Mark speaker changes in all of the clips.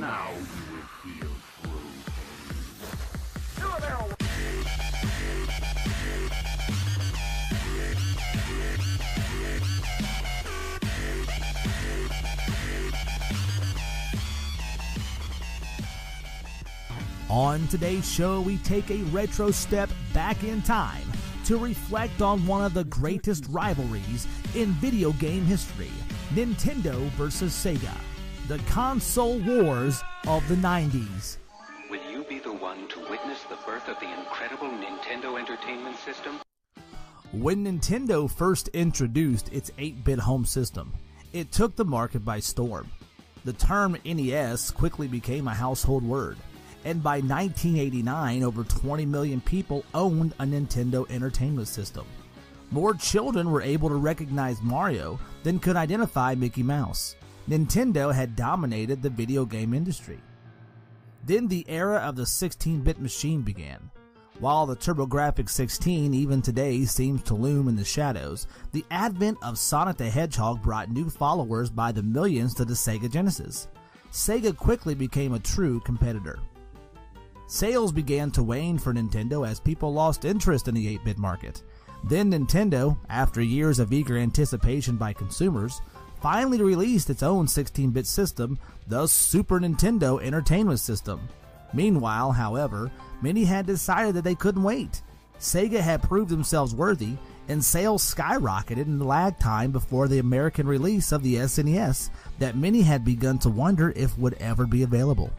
Speaker 1: Now you will feel true pain.
Speaker 2: You there!
Speaker 3: On today's show, we take a retro step back in time to reflect on one of the greatest rivalries in video game history, Nintendo versus Sega, the console wars of the 90s.
Speaker 4: Will you be the one to witness the birth of the incredible Nintendo Entertainment System?
Speaker 3: When Nintendo first introduced its 8-bit home system, it took the market by storm. The term NES quickly became a household word, and by 1989, over 20 million people owned a Nintendo Entertainment System. More children were able to recognize Mario than could identify Mickey Mouse. Nintendo had dominated the video game industry. Then the era of the 16-bit machine began. While the TurboGrafx-16 even today seems to loom in the shadows, the advent of Sonic the Hedgehog brought new followers by the millions to the Sega Genesis. Sega quickly became a true competitor. Sales began to wane for Nintendo as people lost interest in the 8-bit market. Then Nintendo, after years of eager anticipation by consumers, finally released its own 16-bit system, the Super Nintendo Entertainment System. Meanwhile, however, many had decided that they couldn't wait. Sega had proved themselves worthy, and sales skyrocketed in the lag time before the American release of the SNES that many had begun to wonder if would ever be available.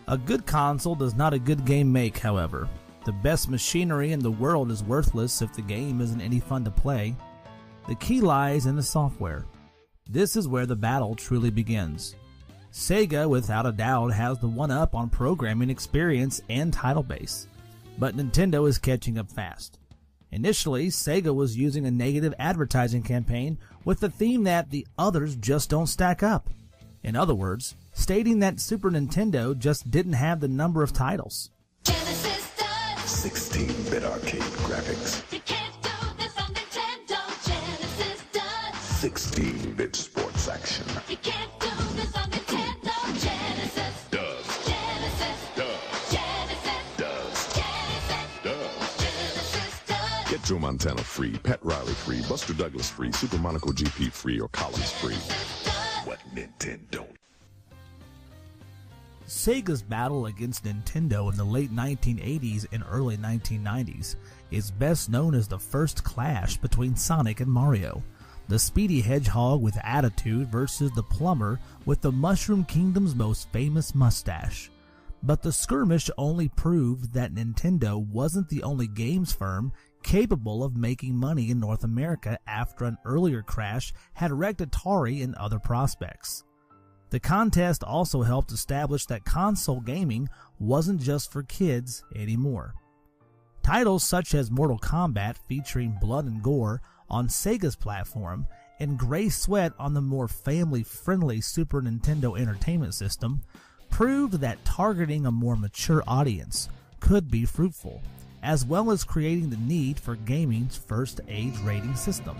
Speaker 3: A good console does not a good game make, however. The best machinery in the world is worthless if the game isn't any fun to play. The key lies in the software. This is where the battle truly begins. Sega, without a doubt, has the one-up on programming experience and title base, but Nintendo is catching up fast. Initially, Sega was using a negative advertising campaign with the theme that the others just don't stack up. In other words, stating that Super Nintendo just didn't have the number of titles.
Speaker 5: 16-bit arcade graphics.
Speaker 6: You can't do this on Nintendo. Genesis does.
Speaker 5: 16-bit sports action.
Speaker 6: You can't do this on Nintendo. Genesis
Speaker 5: Does.
Speaker 6: Genesis
Speaker 5: Does.
Speaker 6: Genesis
Speaker 5: Does.
Speaker 6: Genesis
Speaker 5: Does.
Speaker 6: Genesis does.
Speaker 5: Get Joe Montana free, Pat Riley free, Buster Douglas free, Super Monaco GP free, or Collins free.
Speaker 6: Genesis does.
Speaker 5: What Nintendo?
Speaker 3: Sega's battle against Nintendo in the late 1980s and early 1990s is best known as the first clash between Sonic and Mario, the speedy hedgehog with attitude versus the plumber with the Mushroom Kingdom's most famous mustache. But the skirmish only proved that Nintendo wasn't the only games firm capable of making money in North America after an earlier crash had wrecked Atari and other prospects. The contest also helped establish that console gaming wasn't just for kids anymore. Titles such as Mortal Kombat featuring blood and gore on Sega's platform and Gray Sweat on the more family-friendly Super Nintendo Entertainment System proved that targeting a more mature audience could be fruitful, as well as creating the need for gaming's first age rating system.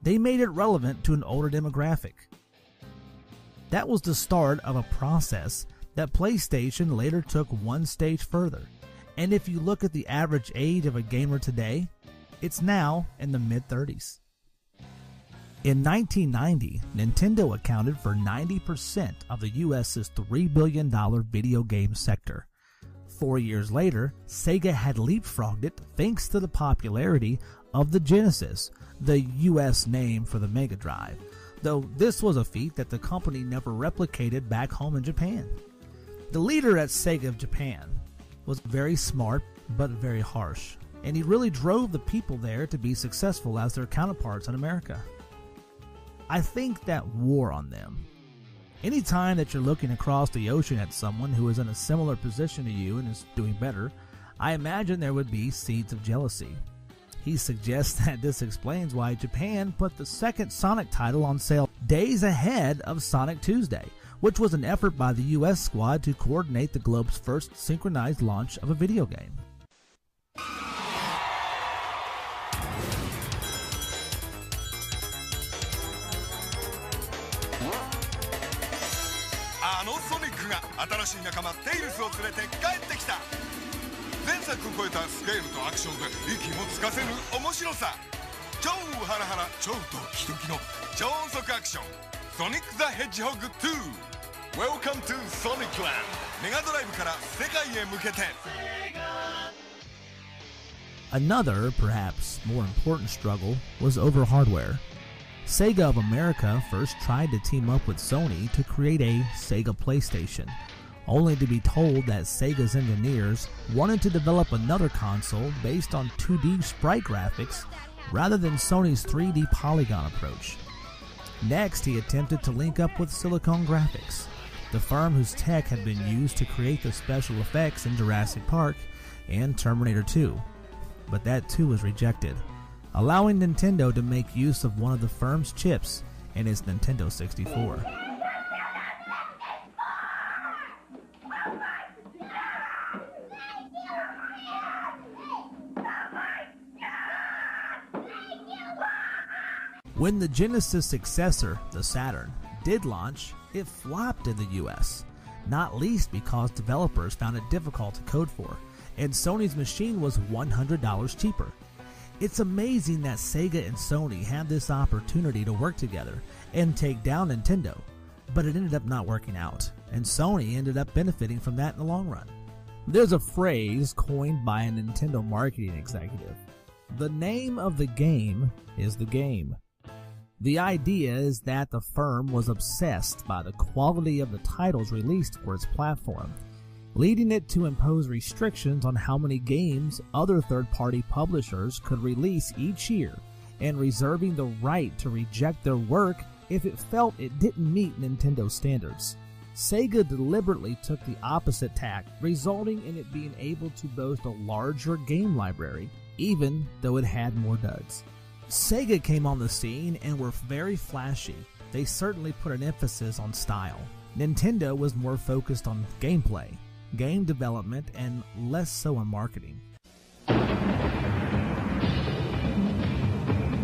Speaker 3: They made it relevant to an older demographic. That was the start of a process that PlayStation later took one stage further, and if you look at the average age of a gamer today, it's now in the mid-30s. In 1990, Nintendo accounted for 90% of the US's $3 billion video game sector. 4 years later, Sega had leapfrogged it thanks to the popularity of the Genesis, the US name for the Mega Drive, though this was a feat that the company never replicated back home in Japan. The leader at Sega of Japan was very smart but very harsh, and he really drove the people there to be successful as their counterparts in America. I think that wore on them. Anytime that you're looking across the ocean at someone who is in a similar position to you and is doing better, I imagine there would be seeds of jealousy. He suggests that this explains why Japan put the second Sonic title on sale days ahead of Sonic Tuesday, which was an effort by the US squad to coordinate the globe's first synchronized launch of a video game.
Speaker 2: あのソニックが新しい仲間テイルスを連れて帰ってきた。前作を超えたスケールとアクションで息もつかせぬ面白さ。超ハラハラ超ドキドキの超速アクションソニック・ザ・ヘッジホッグ2 Welcome to Sonic Land メガドライブから世界へ向けて。
Speaker 3: Another, perhaps more important struggle was over hardware. Sega of America first tried to team up with Sony to create a Sega PlayStation, only to be told that Sega's engineers wanted to develop another console based on 2D sprite graphics rather than Sony's 3D polygon approach. Next, he attempted to link up with Silicon Graphics, the firm whose tech had been used to create the special effects in Jurassic Park and Terminator 2. But that too was rejected, allowing Nintendo to make use of one of the firm's chips in its Nintendo 64. When the Genesis successor, the Saturn, did launch, it flopped in the US, not least because developers found it difficult to code for, and Sony's machine was $100 cheaper. It's amazing that Sega and Sony had this opportunity to work together and take down Nintendo, but it ended up not working out, and Sony ended up benefiting from that in the long run. There's a phrase coined by a Nintendo marketing executive. The name of the game is the game. The idea is that the firm was obsessed by the quality of the titles released for its platform, leading it to impose restrictions on how many games other third-party publishers could release each year, and reserving the right to reject their work if it felt it didn't meet Nintendo standards. Sega deliberately took the opposite tack, resulting in it being able to boast a larger game library, even though it had more duds. Sega came on the scene and were very flashy. They certainly put an emphasis on style. Nintendo was more focused on gameplay, game development, and less so on marketing.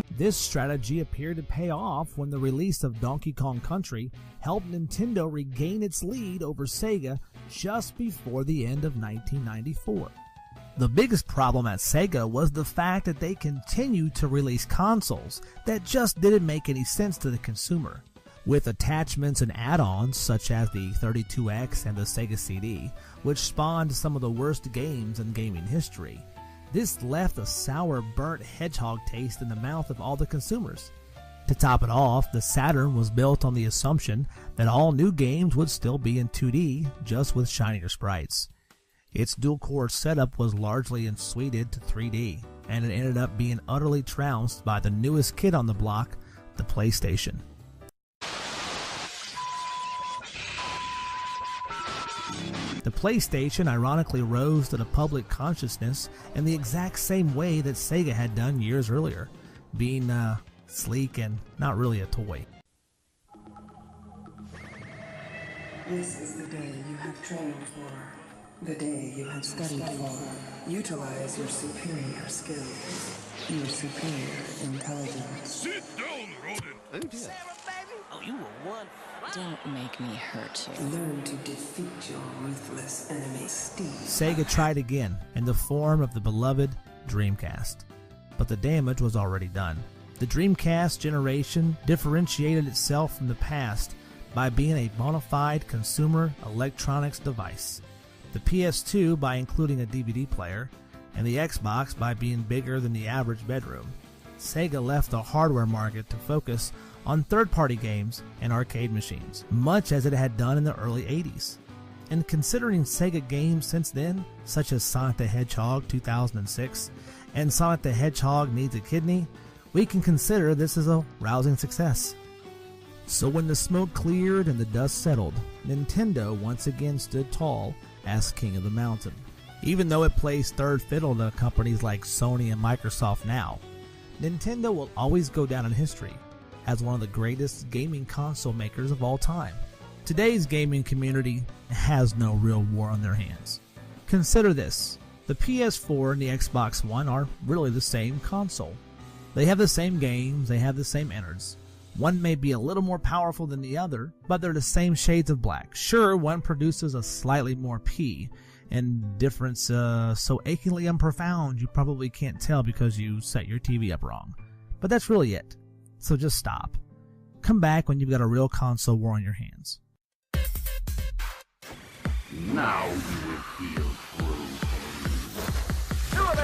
Speaker 3: This strategy appeared to pay off when the release of Donkey Kong Country helped Nintendo regain its lead over Sega just before the end of 1994. The biggest problem at Sega was the fact that they continued to release consoles that just didn't make any sense to the consumer. With attachments and add-ons such as the 32X and the Sega CD, which spawned some of the worst games in gaming history, this left a sour, burnt hedgehog taste in the mouth of all the consumers. To top it off, the Saturn was built on the assumption that all new games would still be in 2D, just with shinier sprites. Its dual-core setup was largely ensweeted to 3D, and it ended up being utterly trounced by the newest kid on the block, the PlayStation. The PlayStation ironically rose to the public consciousness in the exact same way that Sega had done years earlier, being sleek and not really a toy.
Speaker 7: This is the day you have trained for, the day you have studied for. Utilize your superior skills, your superior intelligence.
Speaker 1: Sit down, rodent.
Speaker 8: Oh dear. Oh, you were one.
Speaker 9: Don't make me hurt you.
Speaker 7: Learn to defeat your ruthless enemy, Steve.
Speaker 3: Sega tried again in the form of the beloved Dreamcast, but the damage was already done. The Dreamcast generation differentiated itself from the past by being a bona fide consumer electronics device, the PS2 by including a DVD player, and the Xbox by being bigger than the average bedroom. Sega left the hardware market to focus on third-party games and arcade machines, much as it had done in the early 80s. And considering Sega games since then, such as Sonic the Hedgehog 2006 and Sonic the Hedgehog Needs a Kidney, we can consider this as a rousing success. So when the smoke cleared and the dust settled, Nintendo once again stood tall as king of the mountain. Even though it plays third fiddle to companies like Sony and Microsoft now, Nintendo will always go down in history as one of the greatest gaming console makers of all time. Today's gaming community has no real war on their hands. Consider this, the PS4 and the Xbox One are really the same console. They have the same games, they have the same innards. One may be a little more powerful than the other, but they're the same shades of black. Sure, one produces a slightly more P, and difference so achingly unprofound you probably can't tell because you set your TV up wrong. But that's really it. So just stop. Come back when you've got a real console war on your hands.
Speaker 1: Now you will feel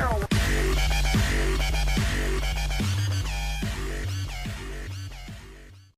Speaker 1: true pain.